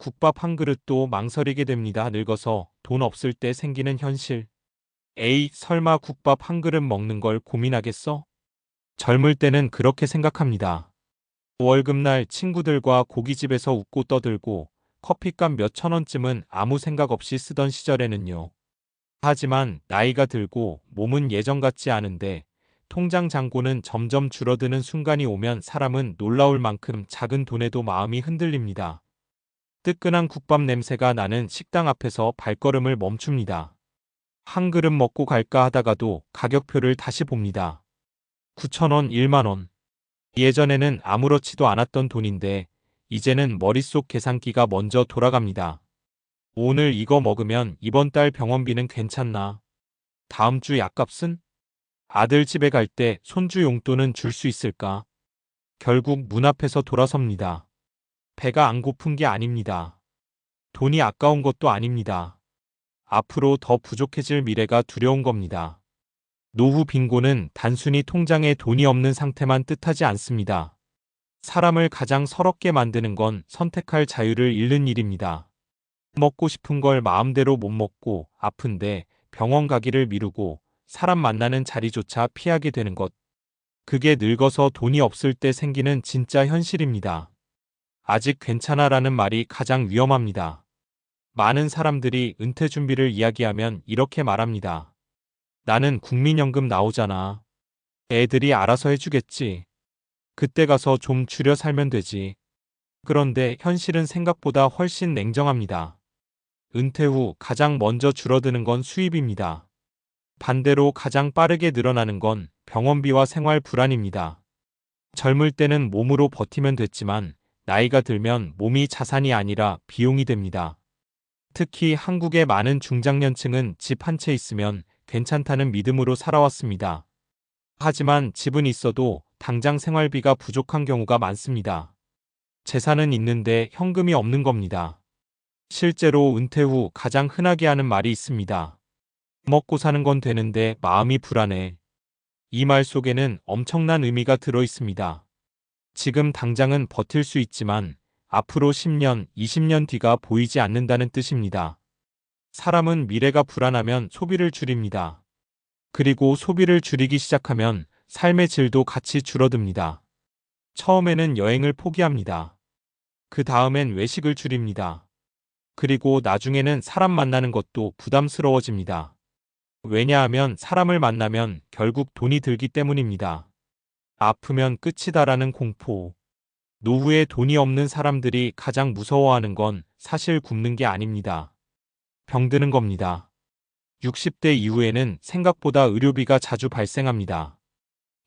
국밥 한 그릇도 망설이게 됩니다. 늙어서 돈 없을 때 생기는 현실. 에이, 설마 국밥 한 그릇 먹는 걸 고민하겠어? 젊을 때는 그렇게 생각합니다. 월급날 친구들과 고깃집에서 웃고 떠들고 커피값 몇천 원쯤은 아무 생각 없이 쓰던 시절에는요. 하지만 나이가 들고 몸은 예전 같지 않은데 통장 잔고는 점점 줄어드는 순간이 오면 사람은 놀라울 만큼 작은 돈에도 마음이 흔들립니다. 뜨끈한 국밥 냄새가 나는 식당 앞에서 발걸음을 멈춥니다. 한 그릇 먹고 갈까 하다가도 가격표를 다시 봅니다. 9,000원, 1만 원. 예전에는 아무렇지도 않았던 돈인데 이제는 머릿속 계산기가 먼저 돌아갑니다. 오늘 이거 먹으면 이번 달 병원비는 괜찮나? 다음 주 약값은? 아들 집에 갈 때 손주 용돈은 줄 수 있을까? 결국 문 앞에서 돌아섭니다. 배가 안 고픈 게 아닙니다. 돈이 아까운 것도 아닙니다. 앞으로 더 부족해질 미래가 두려운 겁니다. 노후 빈곤은 단순히 통장에 돈이 없는 상태만 뜻하지 않습니다. 사람을 가장 서럽게 만드는 건 선택할 자유를 잃는 일입니다. 먹고 싶은 걸 마음대로 못 먹고 아픈데 병원 가기를 미루고 사람 만나는 자리조차 피하게 되는 것. 그게 늙어서 돈이 없을 때 생기는 진짜 현실입니다. 아직 괜찮아라는 말이 가장 위험합니다. 많은 사람들이 은퇴 준비를 이야기하면 이렇게 말합니다. 나는 국민연금 나오잖아. 애들이 알아서 해주겠지. 그때 가서 좀 줄여 살면 되지. 그런데 현실은 생각보다 훨씬 냉정합니다. 은퇴 후 가장 먼저 줄어드는 건 수입입니다. 반대로 가장 빠르게 늘어나는 건 병원비와 생활 불안입니다. 젊을 때는 몸으로 버티면 됐지만 나이가 들면 몸이 자산이 아니라 비용이 됩니다. 특히 한국의 많은 중장년층은 집 한 채 있으면 괜찮다는 믿음으로 살아왔습니다. 하지만 집은 있어도 당장 생활비가 부족한 경우가 많습니다. 재산은 있는데 현금이 없는 겁니다. 실제로 은퇴 후 가장 흔하게 하는 말이 있습니다. 먹고 사는 건 되는데 마음이 불안해. 이 말 속에는 엄청난 의미가 들어 있습니다. 지금 당장은 버틸 수 있지만 앞으로 10년, 20년 뒤가 보이지 않는다는 뜻입니다. 사람은 미래가 불안하면 소비를 줄입니다. 그리고 소비를 줄이기 시작하면 삶의 질도 같이 줄어듭니다. 처음에는 여행을 포기합니다. 그 다음엔 외식을 줄입니다. 그리고 나중에는 사람 만나는 것도 부담스러워집니다. 왜냐하면 사람을 만나면 결국 돈이 들기 때문입니다. 아프면 끝이다라는 공포. 노후에 돈이 없는 사람들이 가장 무서워하는 건 사실 굶는 게 아닙니다. 병드는 겁니다. 60대 이후에는 생각보다 의료비가 자주 발생합니다.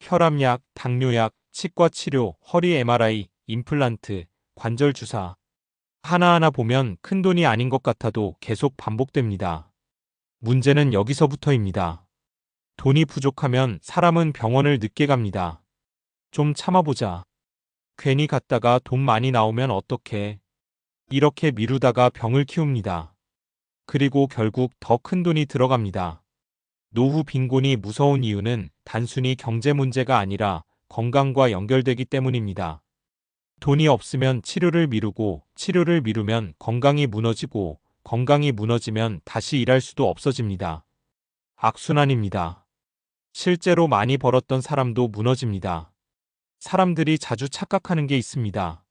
혈압약, 당뇨약, 치과 치료, 허리 MRI, 임플란트, 관절 주사. 하나하나 보면 큰돈이 아닌 것 같아도 계속 반복됩니다. 문제는 여기서부터입니다. 돈이 부족하면 사람은 병원을 늦게 갑니다. 좀 참아보자. 괜히 갔다가 돈 많이 나오면 어떡해. 이렇게 미루다가 병을 키웁니다. 그리고 결국 더 큰 돈이 들어갑니다. 노후 빈곤이 무서운 이유는 단순히 경제 문제가 아니라 건강과 연결되기 때문입니다. 돈이 없으면 치료를 미루고 치료를 미루면 건강이 무너지고 건강이 무너지면 다시 일할 수도 없어집니다. 악순환입니다. 실제로 많이 벌었던 사람도 무너집니다. 사람들이 자주 착각하는 게 있습니다.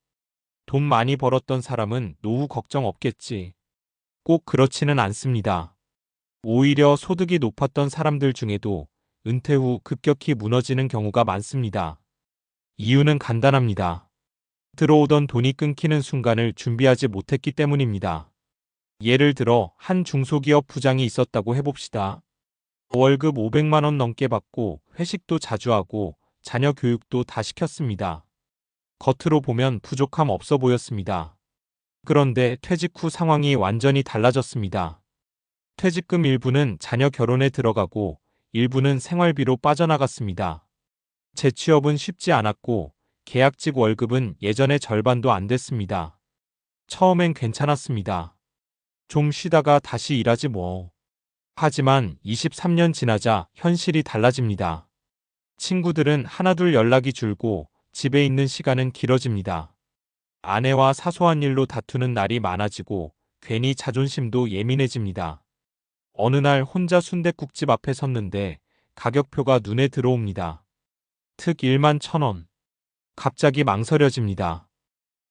돈 많이 벌었던 사람은 노후 걱정 없겠지. 꼭 그렇지는 않습니다. 오히려 소득이 높았던 사람들 중에도 은퇴 후 급격히 무너지는 경우가 많습니다. 이유는 간단합니다. 들어오던 돈이 끊기는 순간을 준비하지 못했기 때문입니다. 예를 들어 한 중소기업 부장이 있었다고 해봅시다. 월급 500만 원 넘게 받고 회식도 자주 하고 자녀 교육도 다 시켰습니다. 겉으로 보면 부족함 없어 보였습니다. 그런데 퇴직 후 상황이 완전히 달라졌습니다. 퇴직금 일부는 자녀 결혼에 들어가고 일부는 생활비로 빠져나갔습니다. 재취업은 쉽지 않았고 계약직 월급은 예전의 절반도 안 됐습니다. 처음엔 괜찮았습니다. 좀 쉬다가 다시 일하지 뭐. 하지만 23년 지나자 현실이 달라집니다. 친구들은 하나둘 연락이 줄고 집에 있는 시간은 길어집니다. 아내와 사소한 일로 다투는 날이 많아지고 괜히 자존심도 예민해집니다. 어느 날 혼자 순댓국집 앞에 섰는데 가격표가 눈에 들어옵니다. 특 11,000원. 갑자기 망설여집니다.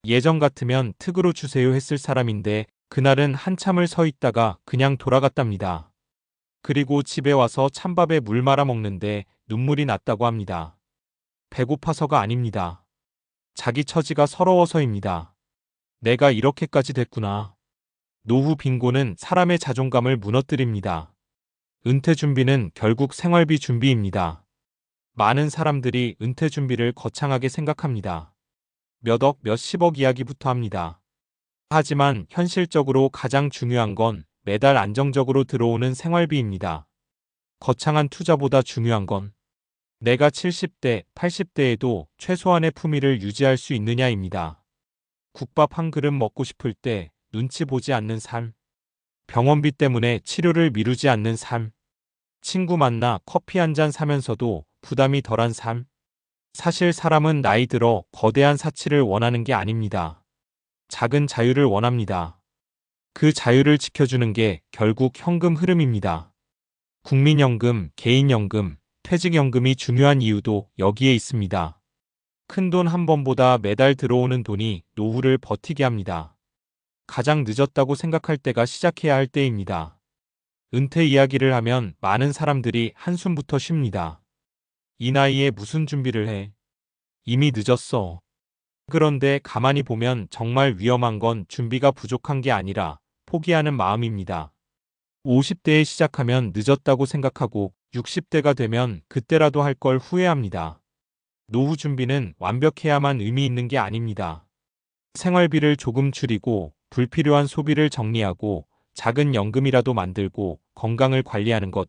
예전 같으면 특으로 주세요 했을 사람인데 그날은 한참을 서 있다가 그냥 돌아갔답니다. 그리고 집에 와서 찬밥에 물 말아 먹는데 눈물이 났다고 합니다. 배고파서가 아닙니다. 자기 처지가 서러워서입니다. 내가 이렇게까지 됐구나. 노후 빈곤은 사람의 자존감을 무너뜨립니다. 은퇴 준비는 결국 생활비 준비입니다. 많은 사람들이 은퇴 준비를 거창하게 생각합니다. 몇 억, 몇십억 이야기부터 합니다. 하지만 현실적으로 가장 중요한 건 매달 안정적으로 들어오는 생활비입니다. 거창한 투자보다 중요한 건 내가 70대, 80대에도 최소한의 품위를 유지할 수 있느냐입니다. 국밥 한 그릇 먹고 싶을 때 눈치 보지 않는 삶. 병원비 때문에 치료를 미루지 않는 삶. 친구 만나 커피 한 잔 사면서도 부담이 덜한 삶. 사실 사람은 나이 들어 거대한 사치를 원하는 게 아닙니다. 작은 자유를 원합니다. 그 자유를 지켜주는 게 결국 현금 흐름입니다. 국민연금, 개인연금, 퇴직연금이 중요한 이유도 여기에 있습니다. 큰돈 한 번보다 매달 들어오는 돈이 노후를 버티게 합니다. 가장 늦었다고 생각할 때가 시작해야 할 때입니다. 은퇴 이야기를 하면 많은 사람들이 한숨부터 쉽니다. 이 나이에 무슨 준비를 해? 이미 늦었어. 그런데 가만히 보면 정말 위험한 건 준비가 부족한 게 아니라 포기하는 마음입니다. 50대에 시작하면 늦었다고 생각하고 60대가 되면 그때라도 할 걸 후회합니다. 노후 준비는 완벽해야만 의미 있는 게 아닙니다. 생활비를 조금 줄이고 불필요한 소비를 정리하고 작은 연금이라도 만들고 건강을 관리하는 것.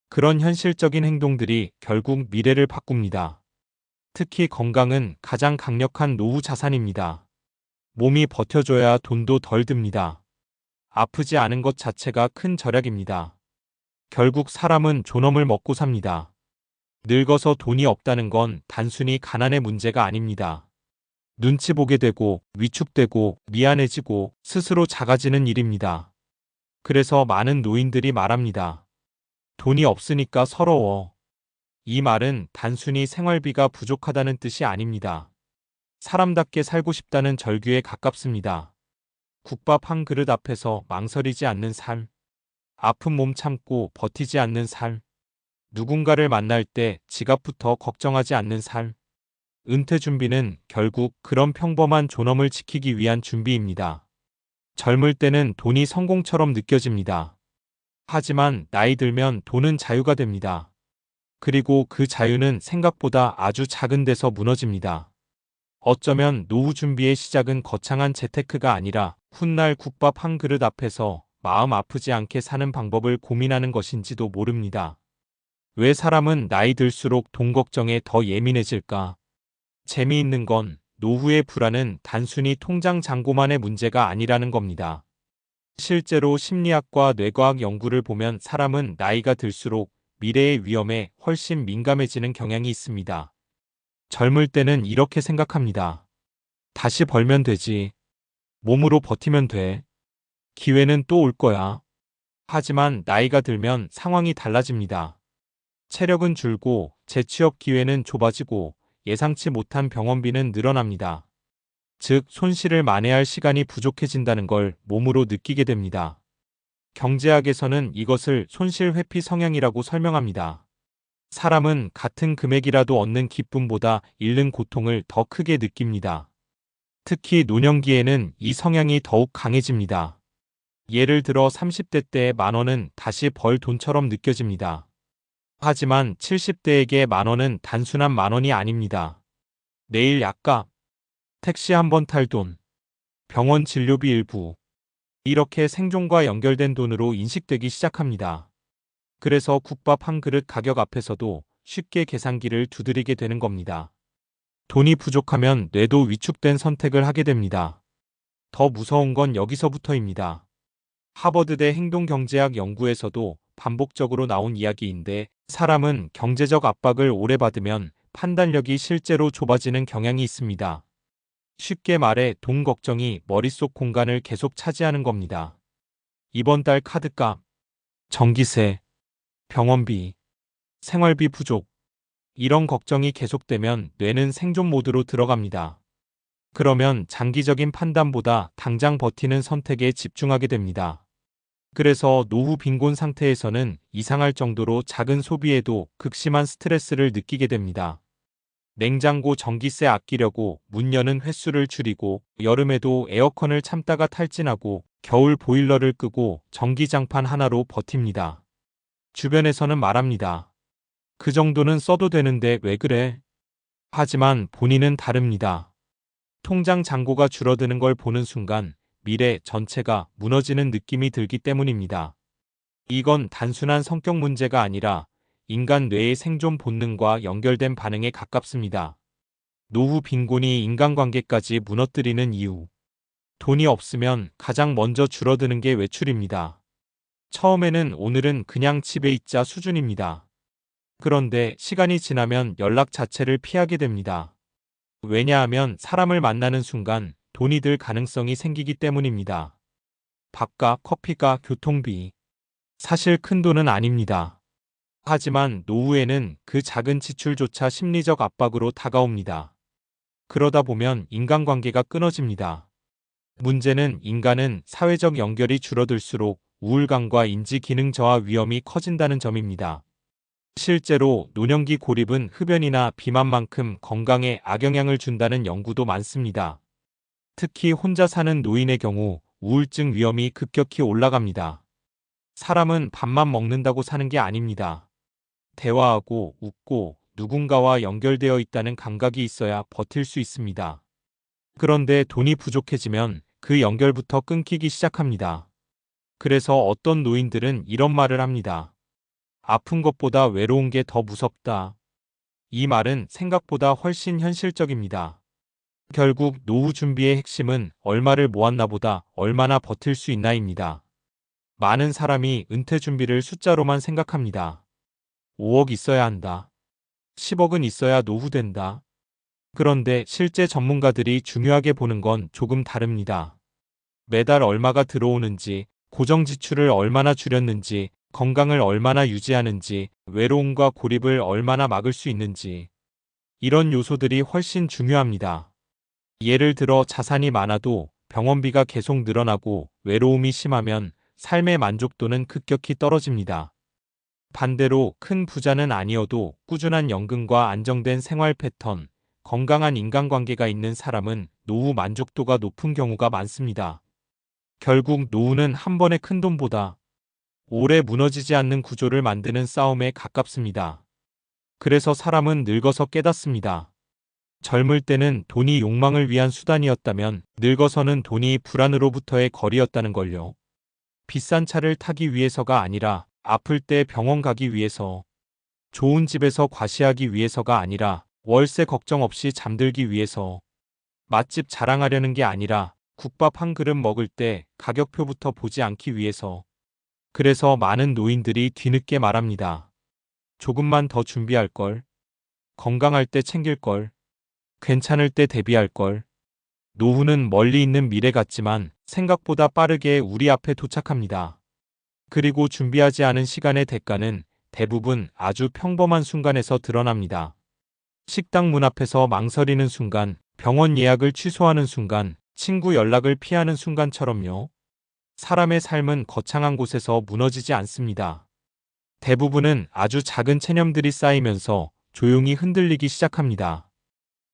그런 현실적인 행동들이 결국 미래를 바꿉니다. 특히 건강은 가장 강력한 노후 자산입니다. 몸이 버텨줘야 돈도 덜 듭니다. 아프지 않은 것 자체가 큰 절약입니다. 결국 사람은 존엄을 먹고 삽니다. 늙어서 돈이 없다는 건 단순히 가난의 문제가 아닙니다. 눈치 보게 되고 위축되고 미안해지고 스스로 작아지는 일입니다. 그래서 많은 노인들이 말합니다. 돈이 없으니까 서러워. 이 말은 단순히 생활비가 부족하다는 뜻이 아닙니다. 사람답게 살고 싶다는 절규에 가깝습니다. 국밥 한 그릇 앞에서 망설이지 않는 삶. 아픈 몸 참고 버티지 않는 삶. 누군가를 만날 때 지갑부터 걱정하지 않는 삶. 은퇴 준비는 결국 그런 평범한 존엄을 지키기 위한 준비입니다. 젊을 때는 돈이 성공처럼 느껴집니다. 하지만 나이 들면 돈은 자유가 됩니다. 그리고 그 자유는 생각보다 아주 작은 데서 무너집니다. 어쩌면 노후 준비의 시작은 거창한 재테크가 아니라 훗날 국밥 한 그릇 앞에서 마음 아프지 않게 사는 방법을 고민하는 것인지도 모릅니다. 왜 사람은 나이 들수록 돈 걱정에 더 예민해질까? 재미있는 건 노후의 불안은 단순히 통장 잔고만의 문제가 아니라는 겁니다. 실제로 심리학과 뇌과학 연구를 보면 사람은 나이가 들수록 미래의 위험에 훨씬 민감해지는 경향이 있습니다. 젊을 때는 이렇게 생각합니다. 다시 벌면 되지. 몸으로 버티면 돼. 기회는 또 올 거야. 하지만 나이가 들면 상황이 달라집니다. 체력은 줄고 재취업 기회는 좁아지고 예상치 못한 병원비는 늘어납니다. 즉, 손실을 만회할 시간이 부족해진다는 걸 몸으로 느끼게 됩니다. 경제학에서는 이것을 손실 회피 성향이라고 설명합니다. 사람은 같은 금액이라도 얻는 기쁨보다 잃는 고통을 더 크게 느낍니다. 특히 노년기에는 이 성향이 더욱 강해집니다. 예를 들어 30대 때의 10,000원은 다시 벌 돈처럼 느껴집니다. 하지만 70대에게 10,000원은 단순한 10,000원이 아닙니다. 내일 약값, 택시 한 번 탈 돈, 병원 진료비 일부. 이렇게 생존과 연결된 돈으로 인식되기 시작합니다. 그래서 국밥 한 그릇 가격 앞에서도 쉽게 계산기를 두드리게 되는 겁니다. 돈이 부족하면 뇌도 위축된 선택을 하게 됩니다. 더 무서운 건 여기서부터입니다. 하버드대 행동경제학 연구에서도 반복적으로 나온 이야기인데 사람은 경제적 압박을 오래 받으면 판단력이 실제로 좁아지는 경향이 있습니다. 쉽게 말해 돈 걱정이 머릿속 공간을 계속 차지하는 겁니다. 이번 달 카드값, 전기세, 병원비, 생활비 부족, 이런 걱정이 계속되면 뇌는 생존 모드로 들어갑니다. 그러면 장기적인 판단보다 당장 버티는 선택에 집중하게 됩니다. 그래서 노후 빈곤 상태에서는 이상할 정도로 작은 소비에도 극심한 스트레스를 느끼게 됩니다. 냉장고 전기세 아끼려고 문 여는 횟수를 줄이고, 여름에도 에어컨을 참다가 탈진하고, 겨울 보일러를 끄고 전기장판 하나로 버팁니다. 주변에서는 말합니다. 그 정도는 써도 되는데 왜 그래? 하지만 본인은 다릅니다. 통장 잔고가 줄어드는 걸 보는 순간 미래 전체가 무너지는 느낌이 들기 때문입니다. 이건 단순한 성격 문제가 아니라 인간 뇌의 생존 본능과 연결된 반응에 가깝습니다. 노후 빈곤이 인간관계까지 무너뜨리는 이유. 돈이 없으면 가장 먼저 줄어드는 게 외출입니다. 처음에는 오늘은 그냥 집에 있자 수준입니다. 그런데 시간이 지나면 연락 자체를 피하게 됩니다. 왜냐하면 사람을 만나는 순간 돈이 들 가능성이 생기기 때문입니다. 밥값, 커피값, 교통비. 사실 큰 돈은 아닙니다. 하지만 노후에는 그 작은 지출조차 심리적 압박으로 다가옵니다. 그러다 보면 인간관계가 끊어집니다. 문제는 인간은 사회적 연결이 줄어들수록 우울감과 인지 기능 저하 위험이 커진다는 점입니다. 실제로 노년기 고립은 흡연이나 비만만큼 건강에 악영향을 준다는 연구도 많습니다. 특히 혼자 사는 노인의 경우 우울증 위험이 급격히 올라갑니다. 사람은 밥만 먹는다고 사는 게 아닙니다. 대화하고 웃고 누군가와 연결되어 있다는 감각이 있어야 버틸 수 있습니다. 그런데 돈이 부족해지면 그 연결부터 끊기기 시작합니다. 그래서 어떤 노인들은 이런 말을 합니다. 아픈 것보다 외로운 게 더 무섭다. 이 말은 생각보다 훨씬 현실적입니다. 결국 노후 준비의 핵심은 얼마를 모았나 보다 얼마나 버틸 수 있나입니다. 많은 사람이 은퇴 준비를 숫자로만 생각합니다. 5억 있어야 한다. 10억은 있어야 노후된다. 그런데 실제 전문가들이 중요하게 보는 건 조금 다릅니다. 매달 얼마가 들어오는지, 고정 지출을 얼마나 줄였는지, 건강을 얼마나 유지하는지, 외로움과 고립을 얼마나 막을 수 있는지. 이런 요소들이 훨씬 중요합니다. 예를 들어 자산이 많아도 병원비가 계속 늘어나고 외로움이 심하면 삶의 만족도는 급격히 떨어집니다. 반대로 큰 부자는 아니어도 꾸준한 연금과 안정된 생활 패턴, 건강한 인간관계가 있는 사람은 노후 만족도가 높은 경우가 많습니다. 결국 노후는 한 번의 큰돈보다 오래 무너지지 않는 구조를 만드는 싸움에 가깝습니다. 그래서 사람은 늙어서 깨닫습니다. 젊을 때는 돈이 욕망을 위한 수단이었다면 늙어서는 돈이 불안으로부터의 거리였다는 걸요. 비싼 차를 타기 위해서가 아니라 아플 때 병원 가기 위해서, 좋은 집에서 과시하기 위해서가 아니라 월세 걱정 없이 잠들기 위해서, 맛집 자랑하려는 게 아니라 국밥 한 그릇 먹을 때 가격표부터 보지 않기 위해서. 그래서 많은 노인들이 뒤늦게 말합니다. 조금만 더 준비할 걸. 건강할 때 챙길 걸. 괜찮을 때 대비할 걸. 노후는 멀리 있는 미래 같지만 생각보다 빠르게 우리 앞에 도착합니다. 그리고 준비하지 않은 시간의 대가는 대부분 아주 평범한 순간에서 드러납니다. 식당 문 앞에서 망설이는 순간, 병원 예약을 취소하는 순간, 친구 연락을 피하는 순간처럼요. 사람의 삶은 거창한 곳에서 무너지지 않습니다. 대부분은 아주 작은 체념들이 쌓이면서 조용히 흔들리기 시작합니다.